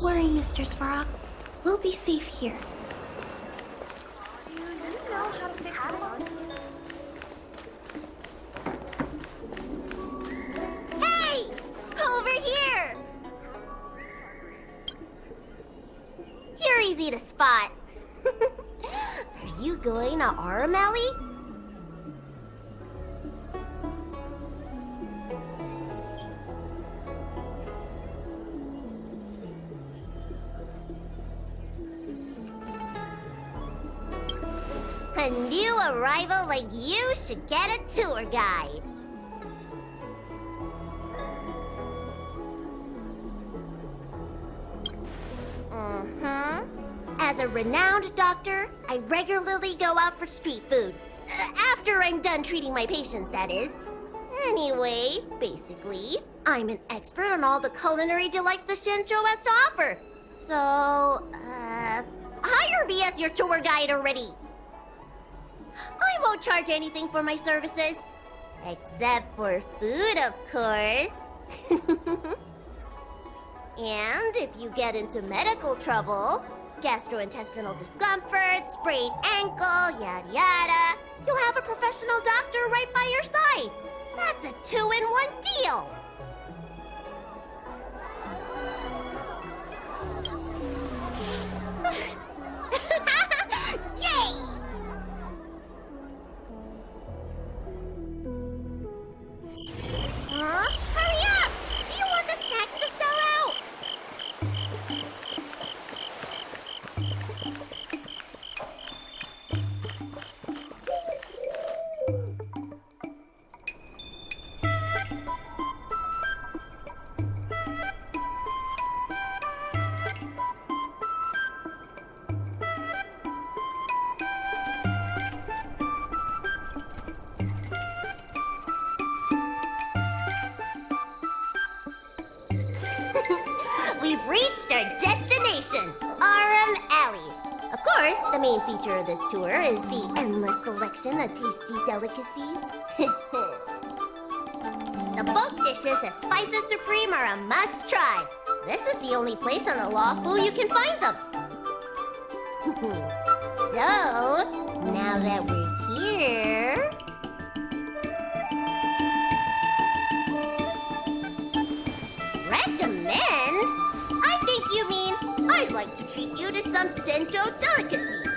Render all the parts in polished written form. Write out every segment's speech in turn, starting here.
Don't worry, Mr. Svarog. We'll be safe here. Do you know how to fix this house? Hey! Over here! You're easy to spot. Are you going to Aurum Alley? A new arrival like you should get a tour guide. As a renowned doctor, I regularly go out for street food. After I'm done treating my patients, that is. Anyway, basically, I'm an expert on all the culinary delights the Shinjo has to offer. So, hire me as your tour guide already. I won't charge anything for my services. Except for food, of course. And if you get into medical trouble, gastrointestinal discomfort, sprained ankle, yada yada, you'll have a professional doctor right by your side. That's a 2-in-1 deal. Yay! Huh? Hurry up! Do you want the snacks to sell out? We've reached our destination, Aurum Alley. Of course, the main feature of this tour is the endless selection of tasty delicacies. The bulk dishes at Spices Supreme are a must-try. This is the only place on the Lawful you can find them. So, now that we're here... Recommend? I think you mean I'd like to treat you to some Shinjo delicacies.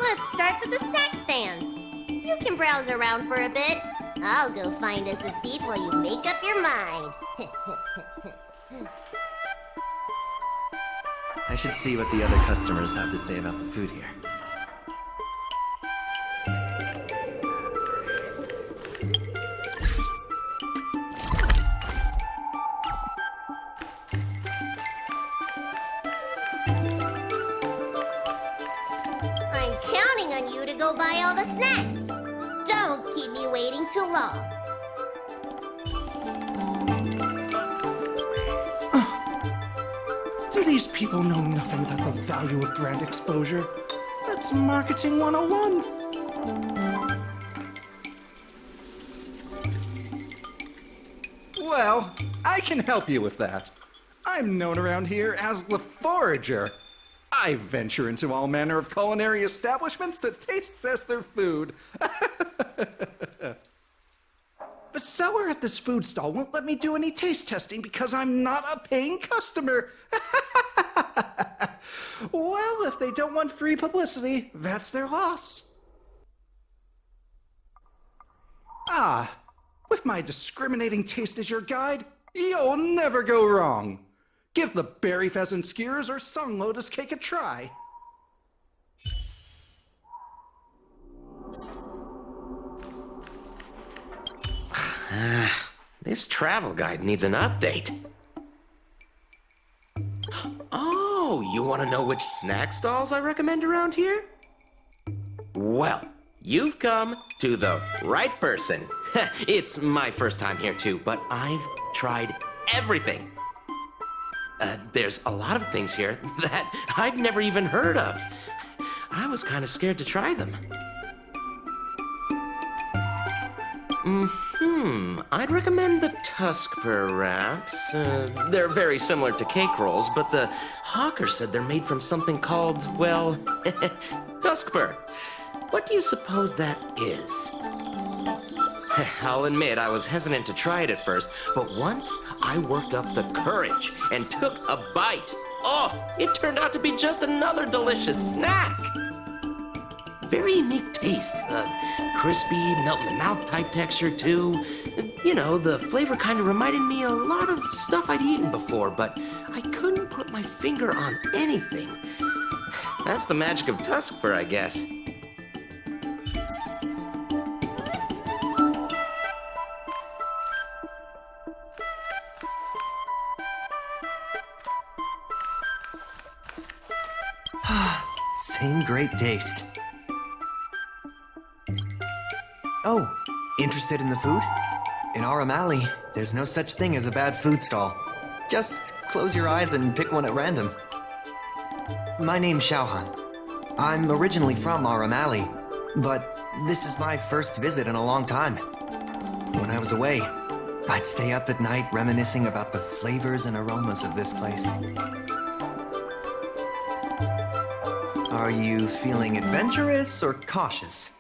Let's start with the snack stands. You can browse around for a bit. I'll go find us a seat while you make up your mind. I should see what the other customers have to say about the food here. I'm counting on you to go buy all the snacks. Don't keep me waiting too long. Do these people know nothing about the value of brand exposure? That's marketing 101. Well, I can help you with that. I'm known around here as the Forager. I venture into all manner of culinary establishments to taste test their food. The seller at this food stall won't let me do any taste testing because I'm not a paying customer. Well, if they don't want free publicity, that's their loss. Ah, with my discriminating taste as your guide, you'll never go wrong. Give the berry pheasant skewers or sun lotus cake a try. This travel guide needs an update. Oh, you want to know which snack stalls I recommend around here? Well, you've come to the right person. It's my first time here too, but I've tried everything. There's a lot of things here that I've never even heard of. I was kind of scared to try them. I'd recommend the Tuskper wraps. They're very similar to cake rolls, but the hawker said they're made from something called, well, Tuskper. What do you suppose that is? I'll admit I was hesitant to try it at first, but once I worked up the courage and took a bite, it turned out to be just another delicious snack. Very unique tastes. Crispy, melt-in-the-mouth type texture, too. You know, the flavor kind of reminded me a lot of stuff I'd eaten before, but I couldn't put my finger on anything. That's the magic of Tuskper, I guess. Same great taste. Oh, interested in the food? In Aurum Alley, there's no such thing as a bad food stall. Just close your eyes and pick one at random. My name's Xiaohan. I'm originally from Aurum Alley, but this is my first visit in a long time. When I was away, I'd stay up at night reminiscing about the flavors and aromas of this place. Are you feeling adventurous or cautious?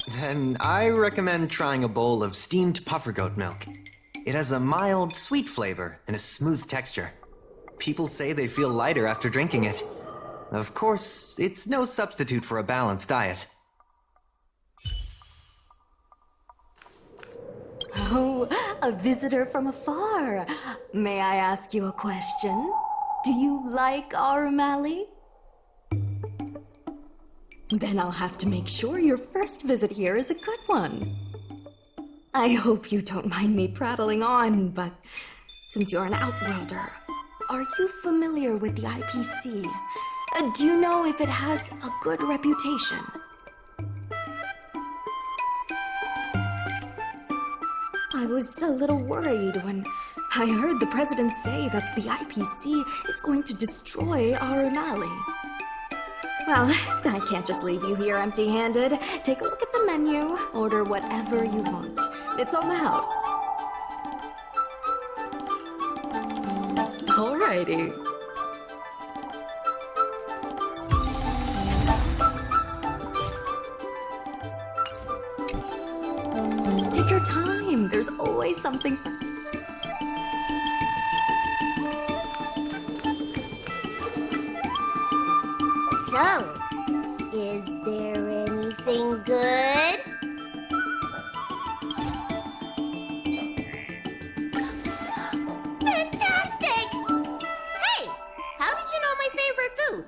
Then I recommend trying a bowl of steamed puffer goat milk. It has a mild, sweet flavor and a smooth texture. People say they feel lighter after drinking it. Of course, it's no substitute for a balanced diet. Oh, a visitor from afar. May I ask you a question? Do you like Aurum Alley? Then I'll have to make sure your first visit here is a good one. I hope you don't mind me prattling on, but since you're an outworlder, are you familiar with the IPC? Do you know if it has a good reputation? I was a little worried when I heard the president say that the IPC is going to destroy Aurum Alley. Well, I can't just leave you here empty-handed. Take a look at the menu, order whatever you want. It's on the house. Alrighty. Take your time. There's always something. So, is there anything good? Fantastic! Hey, how did you know my favorite food?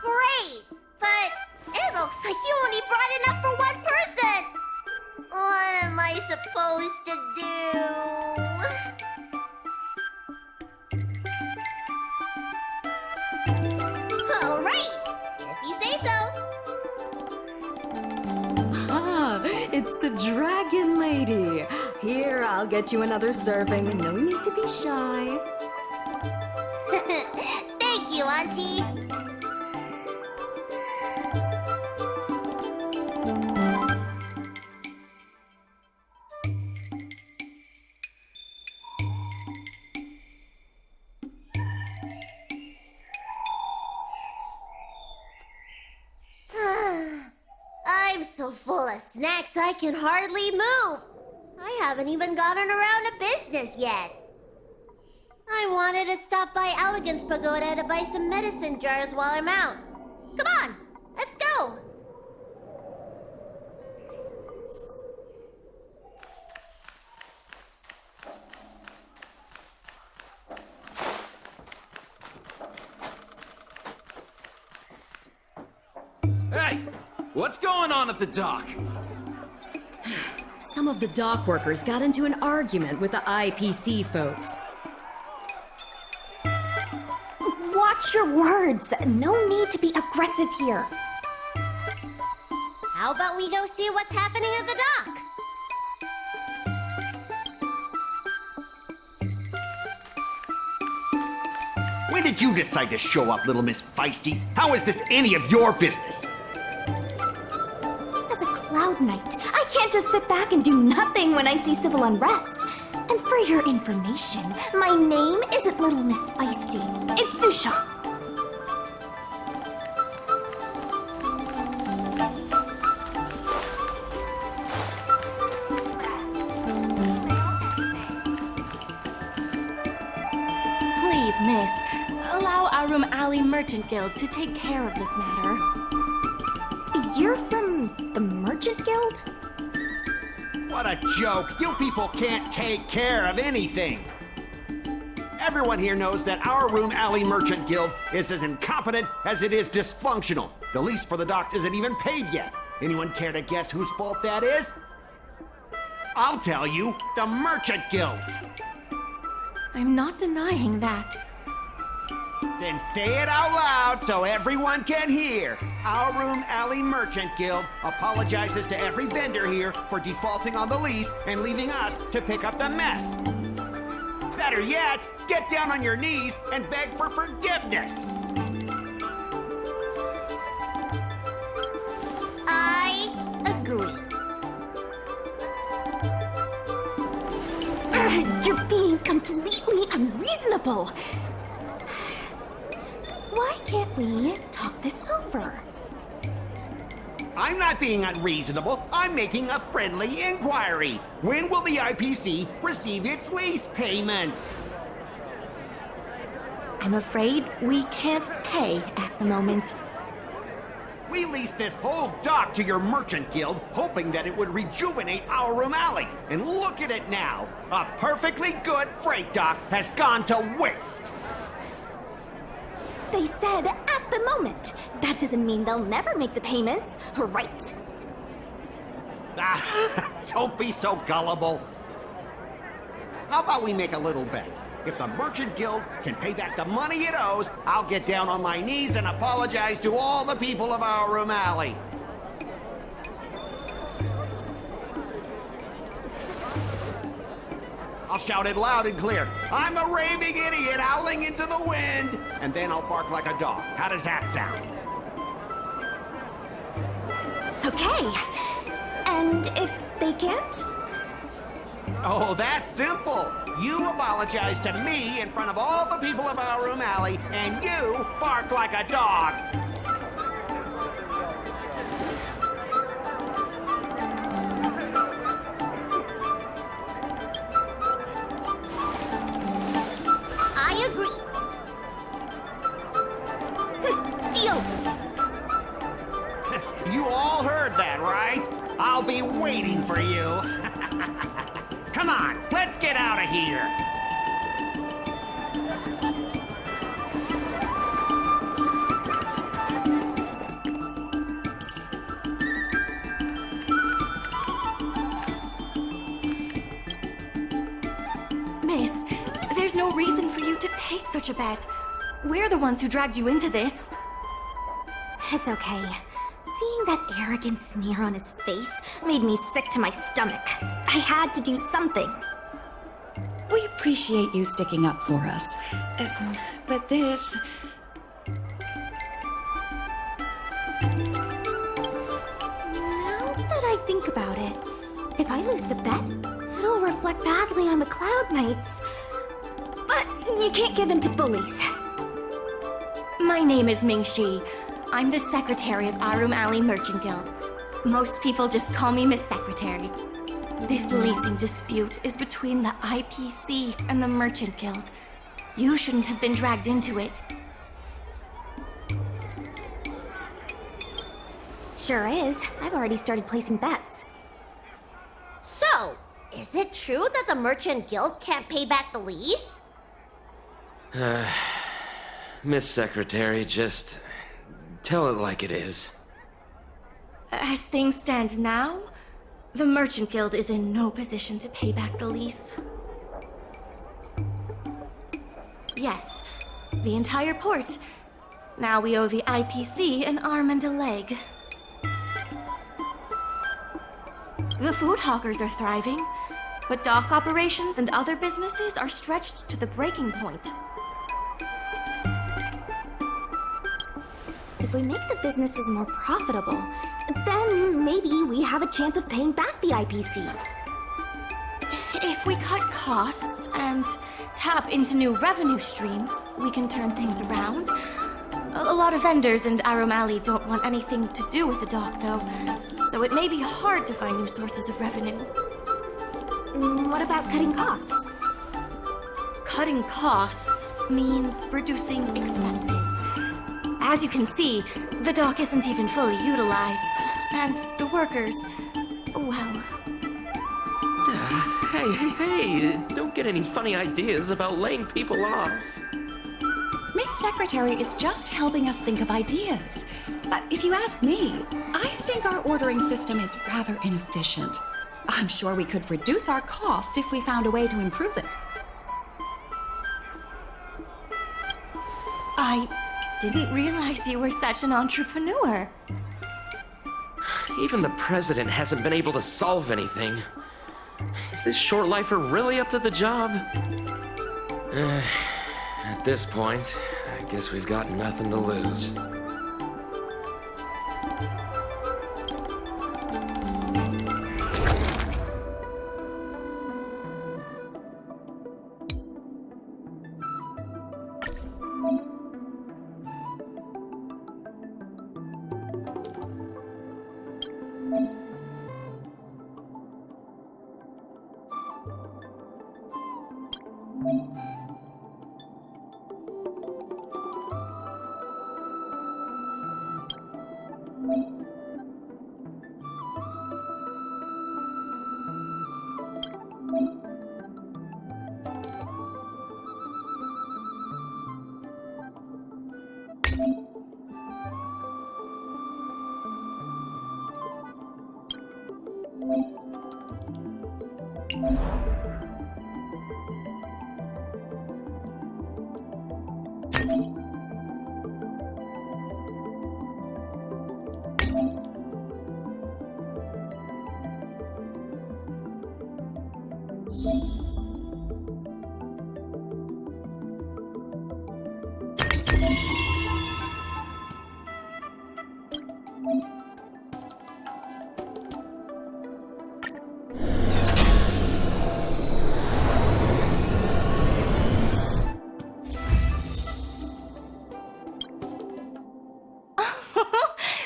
Great, but it looks like you only brought enough for one person. What am I supposed to do? All right, if you say so. Ah, it's the Dragon Lady. Here, I'll get you another serving. No need to be shy. Thank you, Auntie. I'm so full of snacks I can hardly move. I haven't even gotten around to business yet. I wanted to stop by Elegance Pagoda to buy some medicine jars while I'm out. Come on, let's go. Hey, what's going on at the dock? Some of the dock workers got into an argument with the IPC folks. Watch your words. No need to be aggressive here. How about we go see what's happening at the dock? Wait did you decide to show up, little Miss Feisty? How is this any of your business? As a Cloud Knight, I can't just sit back and do nothing when I see civil unrest. And for your information, my name isn't Little Miss Feisty. It's Sushang. Please, miss, allow Aurum Alley Merchant Guild to take care of this matter. You're from the Merchant Guild? What a joke! You people can't take care of anything! Everyone here knows that our Aurum Alley Merchant Guild is as incompetent as it is dysfunctional. The lease for the docks isn't even paid yet. Anyone care to guess whose fault that is? I'll tell you, the Merchant Guild's. I'm not denying that. Then say it out loud so everyone can hear. Our Aurum Alley Merchant Guild apologizes to every vendor here for defaulting on the lease and leaving us to pick up the mess. Better yet, get down on your knees and beg for forgiveness. I agree. You're being completely unreasonable. Why can't we talk this over? I'm not being unreasonable. I'm making a friendly inquiry. When will the IPC receive its lease payments? I'm afraid we can't pay at the moment. We leased this whole dock to your merchant guild, hoping that it would rejuvenate our Aurum Alley. And look at it now. A perfectly good freight dock has gone to waste. They said at the moment. That doesn't mean they'll never make the payments, right? Don't be so gullible. How about we make a little bet? If the Merchant Guild can pay back the money it owes, I'll get down on my knees and apologize to all the people of our Aurum Alley. I'll shout it loud and clear. I'm a raving idiot howling into the wind. And then I'll bark like a dog. How does that sound? Okay. And if they can't? Oh, that's simple. You apologize to me in front of all the people of our Aurum Alley, and you bark like a dog. I agree. Deal. You all heard that, right? I'll be waiting for you. Come on, let's get out of here. Miss, there's no reason for you to take such a bet. We're the ones who dragged you into this. It's okay. Seeing that arrogant sneer on his face made me sick to my stomach. I had to do something. We appreciate you sticking up for us. But this... Now that I think about it, if I lose the bet, it'll reflect badly on the Cloud Knights. But you can't give in to bullies. My name is Ming-Shi. I'm the secretary of Aurum Alley Merchant Guild. Most people just call me Miss Secretary. This leasing dispute is between the IPC and the Merchant Guild. You shouldn't have been dragged into it. Sure is. I've already started placing bets. So, is it true that the Merchant Guild can't pay back the lease? Miss Secretary, just tell it like it is. As things stand now, the Merchant Guild is in no position to pay back the lease. Yes, the entire port. Now we owe the IPC an arm and a leg. The food hawkers are thriving, but dock operations and other businesses are stretched to the breaking point. if we make the businesses more profitable, then maybe we have a chance of paying back the IPC. If we cut costs and tap into new revenue streams, we can turn things around. A lot of vendors in Aurum Alley don't want anything to do with the dock, though, so it may be hard to find new sources of revenue. What about cutting costs? Cutting costs means reducing expenses. As you can see, the dock isn't even fully utilized, and the workers, well... Hey, don't get any funny ideas about laying people off. Miss Secretary is just helping us think of ideas. If you ask me, I think our ordering system is rather inefficient. I'm sure we could reduce our costs if we found a way to improve it. I didn't realize you were such an entrepreneur. Even the president hasn't been able to solve anything. Is this short lifer really up to the job? At this point, I guess we've got nothing to lose.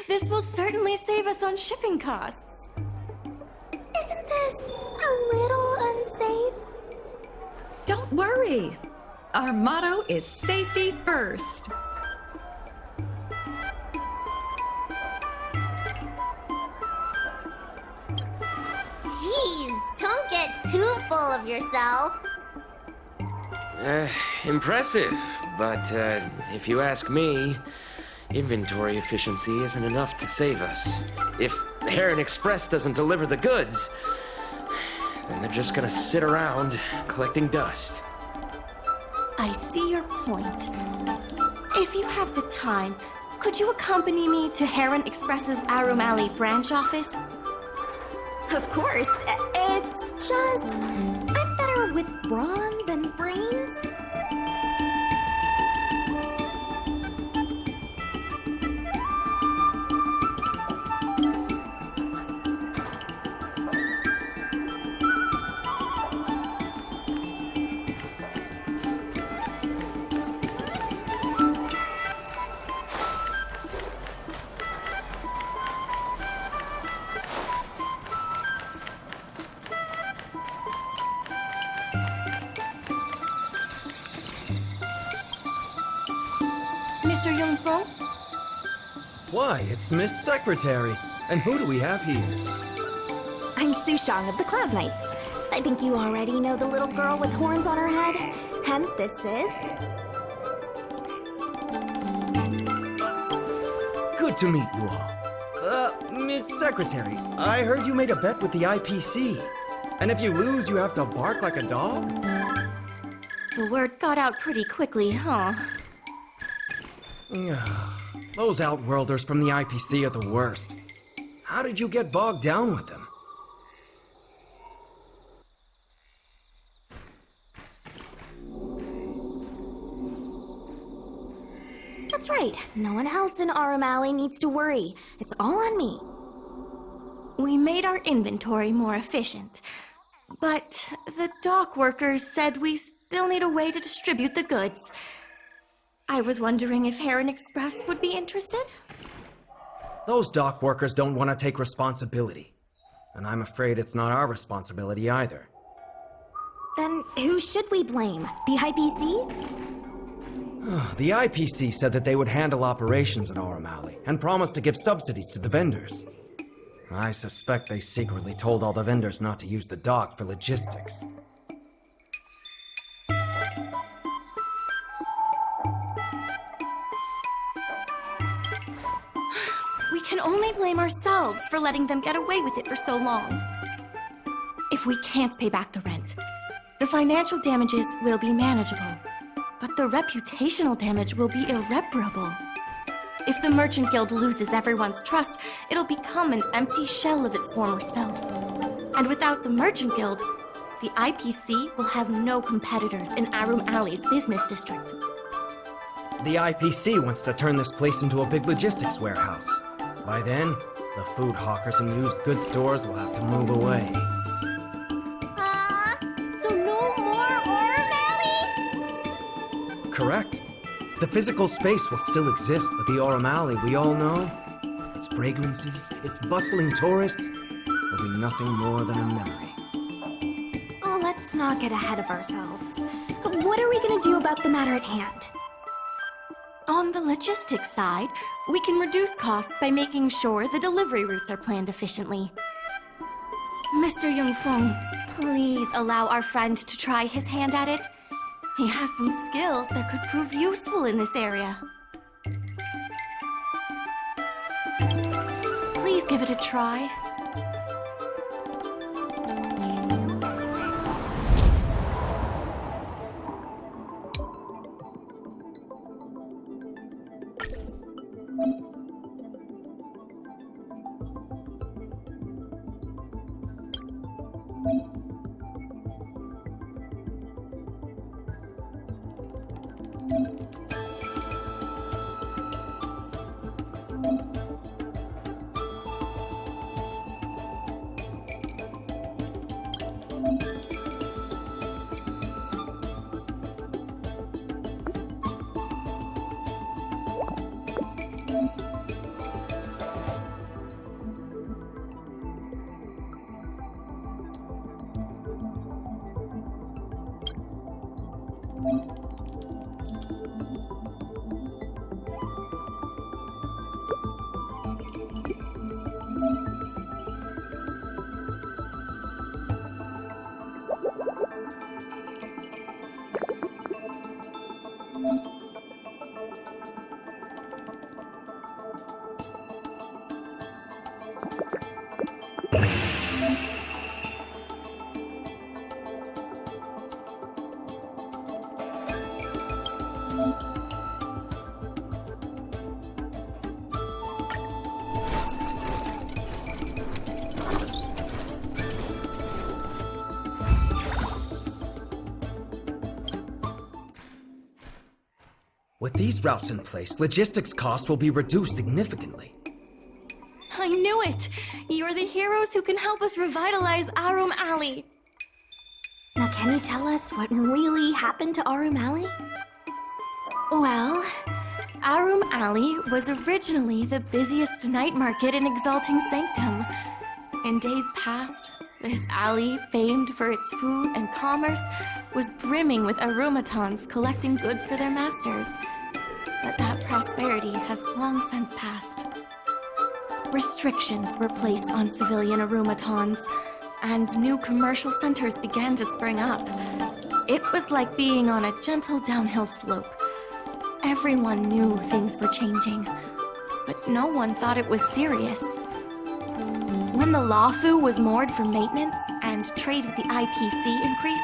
This will certainly save us on shipping costs. Isn't this a little unsafe? Don't worry. Our motto is safety first. Jeez, don't get too full of yourself. Impressive, but if you ask me, inventory efficiency isn't enough to save us. If Heron Express doesn't deliver the goods, then they're just gonna sit around collecting dust. I see your point. If you have the time, could you accompany me to Heron Express's Aurum Alley branch office? Of course. It's just... I'm better with brawn than brains. Mr. Yongfeng? Why, it's Miss Secretary. And who do we have here? I'm Sushang of the Cloud Knights. I think you already know the little girl with horns on her head. And this is... Good to meet you all. Miss Secretary, I heard you made a bet with the IPC. And if you lose, you have to bark like a dog? The word got out pretty quickly, huh? Those Outworlders from the IPC are the worst. How did you get bogged down with them? That's right. No one else in Aurum Alley needs to worry. It's all on me. We made our inventory more efficient, but the dock workers said we still need a way to distribute the goods. I was wondering if Heron Express would be interested? Those dock workers don't want to take responsibility. And I'm afraid it's not our responsibility either. Then who should we blame? The IPC? The IPC said that they would handle operations at Aurum Alley and promised to give subsidies to the vendors. I suspect they secretly told all the vendors not to use the dock for logistics. We can only blame ourselves for letting them get away with it for so long. If we can't pay back the rent, the financial damages will be manageable, but the reputational damage will be irreparable. If the Merchant Guild loses everyone's trust, it'll become an empty shell of its former self. And without the Merchant Guild, the IPC will have no competitors in Aurum Alley's business district. The IPC wants to turn this place into a big logistics warehouse. By then, the food hawkers and used goods stores will have to move away. So no more Aurum Alley? Correct. The physical space will still exist, but the Aurum Alley we all know, its fragrances, its bustling tourists, will be nothing more than a memory. Oh, let's not get ahead of ourselves. What are we gonna do about the matter at hand? On the logistics side, we can reduce costs by making sure the delivery routes are planned efficiently. Mr. Yongfeng, please allow our friend to try his hand at it. He has some skills that could prove useful in this area. Please give it a try. With these routes in place, logistics costs will be reduced significantly. I knew it! You're the heroes who can help us revitalize Aurum Alley. Now can you tell us what really happened to Aurum Alley? Well, Aurum Alley was originally the busiest night market in Exalting Sanctum. In days past, this alley, famed for its food and commerce, was brimming with aromatons collecting goods for their masters. But that prosperity has long since passed. Restrictions were placed on civilian aromatons, and new commercial centers began to spring up. It was like being on a gentle downhill slope. Everyone knew things were changing, but no one thought it was serious. When the Lawfu was moored for maintenance and trade with the IPC increased,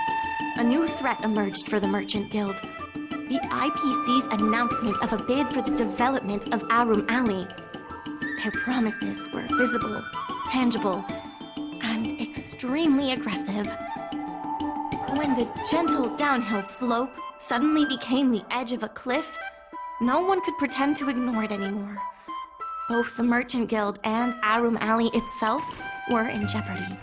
a new threat emerged for the Merchant Guild. The IPC's announcement of a bid for the development of Aurum Alley. Their promises were visible, tangible, and extremely aggressive. When the gentle downhill slope suddenly became the edge of a cliff, No one could pretend to ignore it anymore. Both the Merchant Guild and Aurum Alley itself were in jeopardy.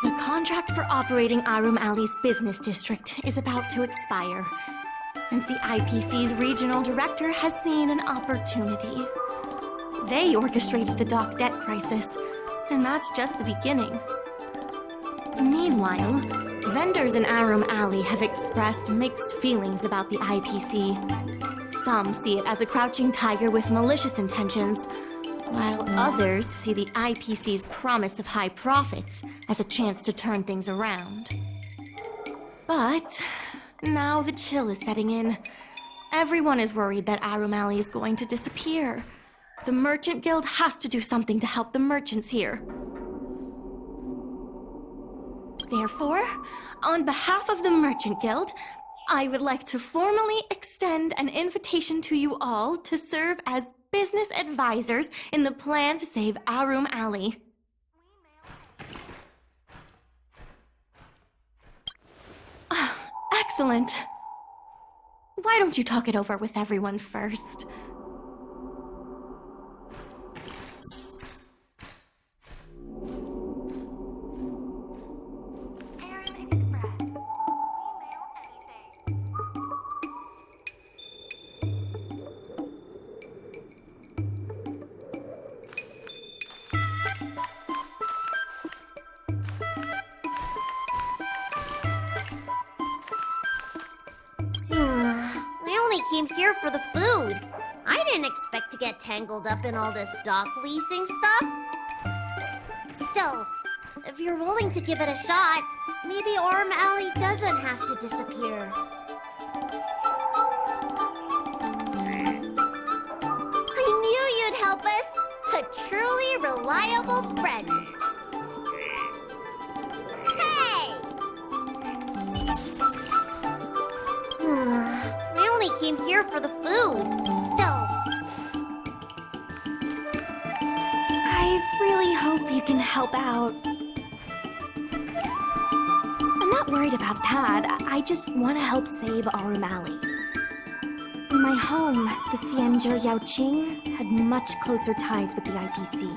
The contract for operating Aurum Alley's business district is about to expire, and the IPC's regional director has seen an opportunity. They orchestrated the dock debt crisis, and that's just the beginning. Meanwhile, vendors in Aurum Alley have expressed mixed feelings about the IPC. Some see it as a crouching tiger with malicious intentions, while others see the IPC's promise of high profits as a chance to turn things around. But now the chill is setting in. Everyone is worried that Aurum Alley is going to disappear. The Merchant Guild has to do something to help the merchants here. Therefore, on behalf of the Merchant Guild, I would like to formally extend an invitation to you all to serve as business advisors in the plan to save Aurum Alley. Excellent. Why don't you talk it over with everyone first? I only came here for the food. I didn't expect to get tangled up in all this dock leasing stuff. Still, if you're willing to give it a shot, maybe Aurum Alley doesn't have to disappear. I knew you'd help us! A truly reliable friend! Hey! I only came here for the food. Still. I really hope you can help out. I'm not worried about that. I just want to help save Aurum Alley. In my home, the Xianzhou Yaoqing had much closer ties with the IPC.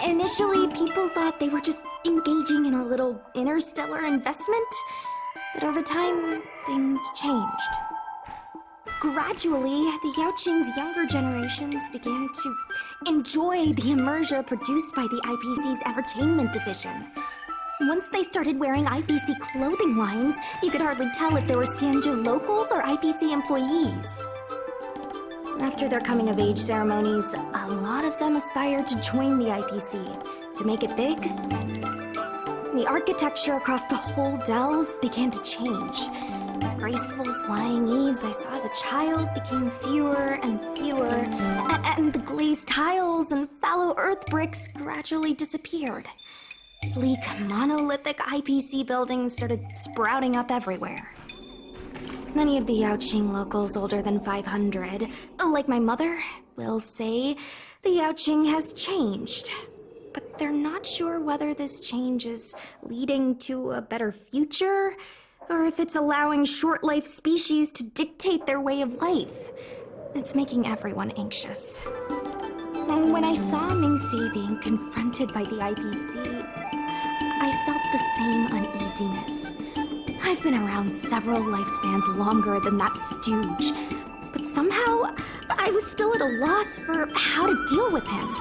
Initially, people thought they were just engaging in a little interstellar investment, but over time, things changed. Gradually, the Yaoqing's younger generations began to enjoy the immersion produced by the IPC's entertainment division. Once they started wearing IPC clothing lines, you could hardly tell if they were Xianzhou locals or IPC employees. After their coming-of-age ceremonies, a lot of them aspired to join the IPC. To make it big, the architecture across the whole delve began to change. The graceful flying eaves I saw as a child became fewer and fewer, and the glazed tiles and fallow earth bricks gradually disappeared. Sleek, monolithic IPC buildings started sprouting up everywhere. Many of the Yaoqing locals older than 500, like my mother, will say the Yaoqing has changed. But they're not sure whether this change is leading to a better future, or if it's allowing short-life species to dictate their way of life. It's making everyone anxious. When I saw Mingxi being confronted by the IPC, I felt the same uneasiness. I've been around several lifespans longer than that stooge, but somehow I was still at a loss for how to deal with him.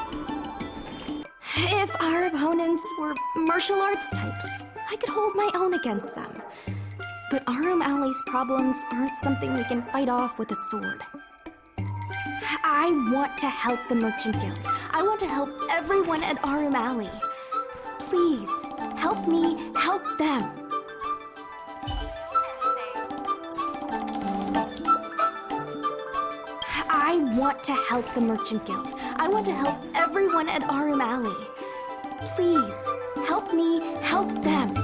If our opponents were martial arts types, I could hold my own against them. But Aurum Alley's problems aren't something we can fight off with a sword. I want to help the Merchant Guild. I want to help everyone at Aurum Alley. Please, help me help them. I want to help the Merchant Guild. I want to help everyone at Aurum Alley. Please, help me help them.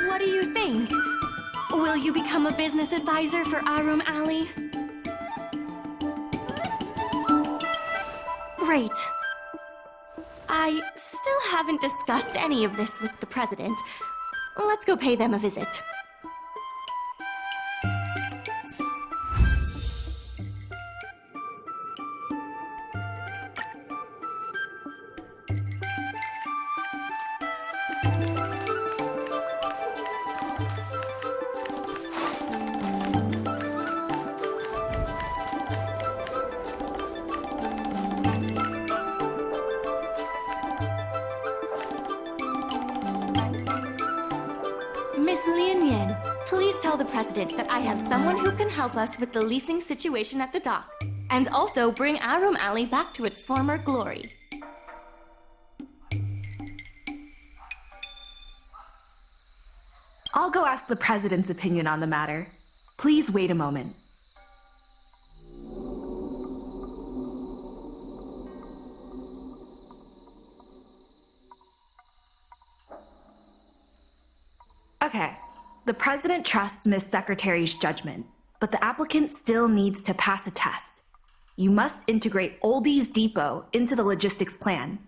What do you think? Will you become a business advisor for Aurum Alley? Great. I still haven't discussed any of this with the president. Let's go pay them a visit. Miss Lian, please tell the president that I have someone who can help us with the leasing situation at the dock, and also bring Aurum Alley back to its former glory. I'll go ask the president's opinion on the matter. Please wait a moment. Okay, the president trusts Miss Secretary's judgment, but the applicant still needs to pass a test. You must integrate Oldie's Depot into the logistics plan.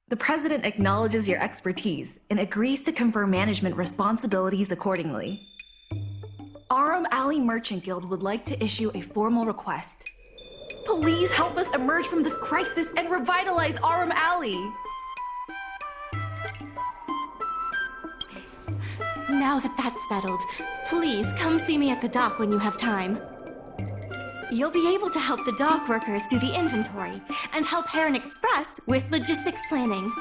The president acknowledges your expertise and agrees to confer management responsibilities accordingly. Aurum Alley Merchant Guild would like to issue a formal request. Please help us emerge from this crisis and revitalize Aurum Alley! Now that that's settled, please come see me at the dock when you have time. You'll be able to help the dock workers do the inventory and help Heron Express with logistics planning.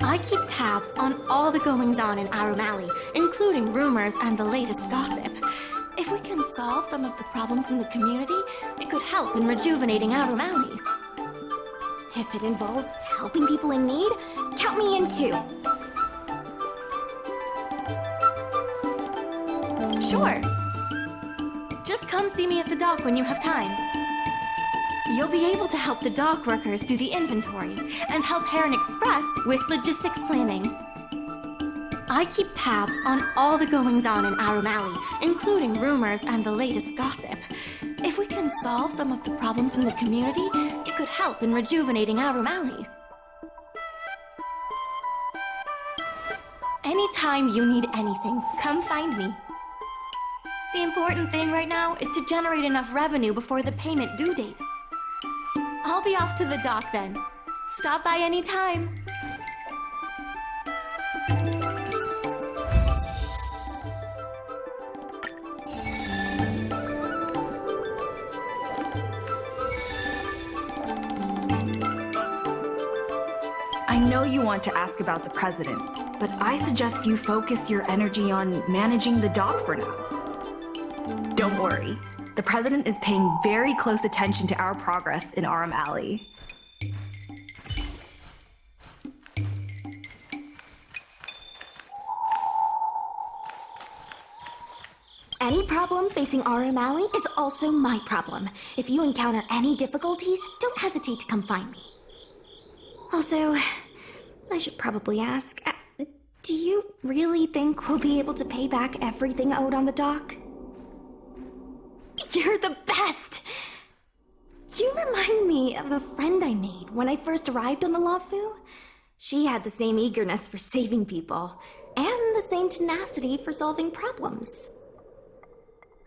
I keep tabs on all the goings-on in Aurum Alley, including rumors and the latest gossip. If we can solve some of the problems in the community, it could help in rejuvenating Aurum Alley. If it involves helping people in need, count me in too. Sure. Just come see me at the dock when you have time. You'll be able to help the dock workers do the inventory and help Heron Express with logistics planning. I keep tabs on all the goings-on in Aurum Alley, including rumors and the latest gossip. If we can solve some of the problems in the community, it could help in rejuvenating Aurum Alley. Anytime you need anything, come find me. The important thing right now is to generate enough revenue before the payment due date. I'll be off to the dock then. Stop by anytime. I know you want to ask about the president, but I suggest you focus your energy on managing the dock for now. Don't worry, the president is paying very close attention to our progress in Aurum Alley. Any problem facing Aurum Alley is also my problem. If you encounter any difficulties, don't hesitate to come find me. Also, I should probably ask, do you really think we'll be able to pay back everything owed on the dock? You're the best! You remind me of a friend I made when I first arrived on the Lafu. She had the same eagerness for saving people, and the same tenacity for solving problems.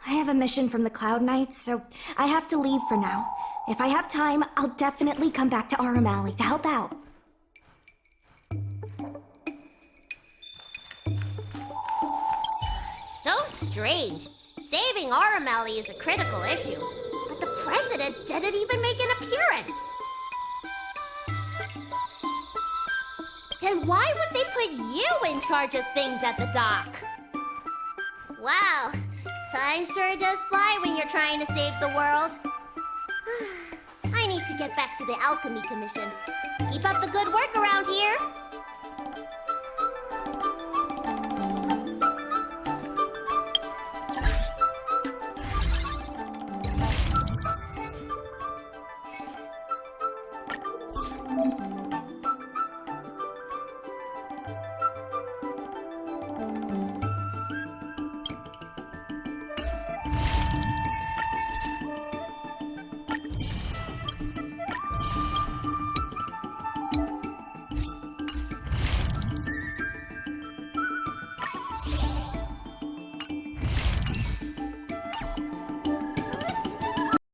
I have a mission from the Cloud Knights, so I have to leave for now. If I have time, I'll definitely come back to Aurum Alley to help out. So strange. Saving Aurum Alley is a critical issue, but the president didn't even make an appearance. Then why would they put you in charge of things at the dock? Wow, time sure does fly when you're trying to save the world. I need to get back to the Alchemy Commission. Keep up the good work around here.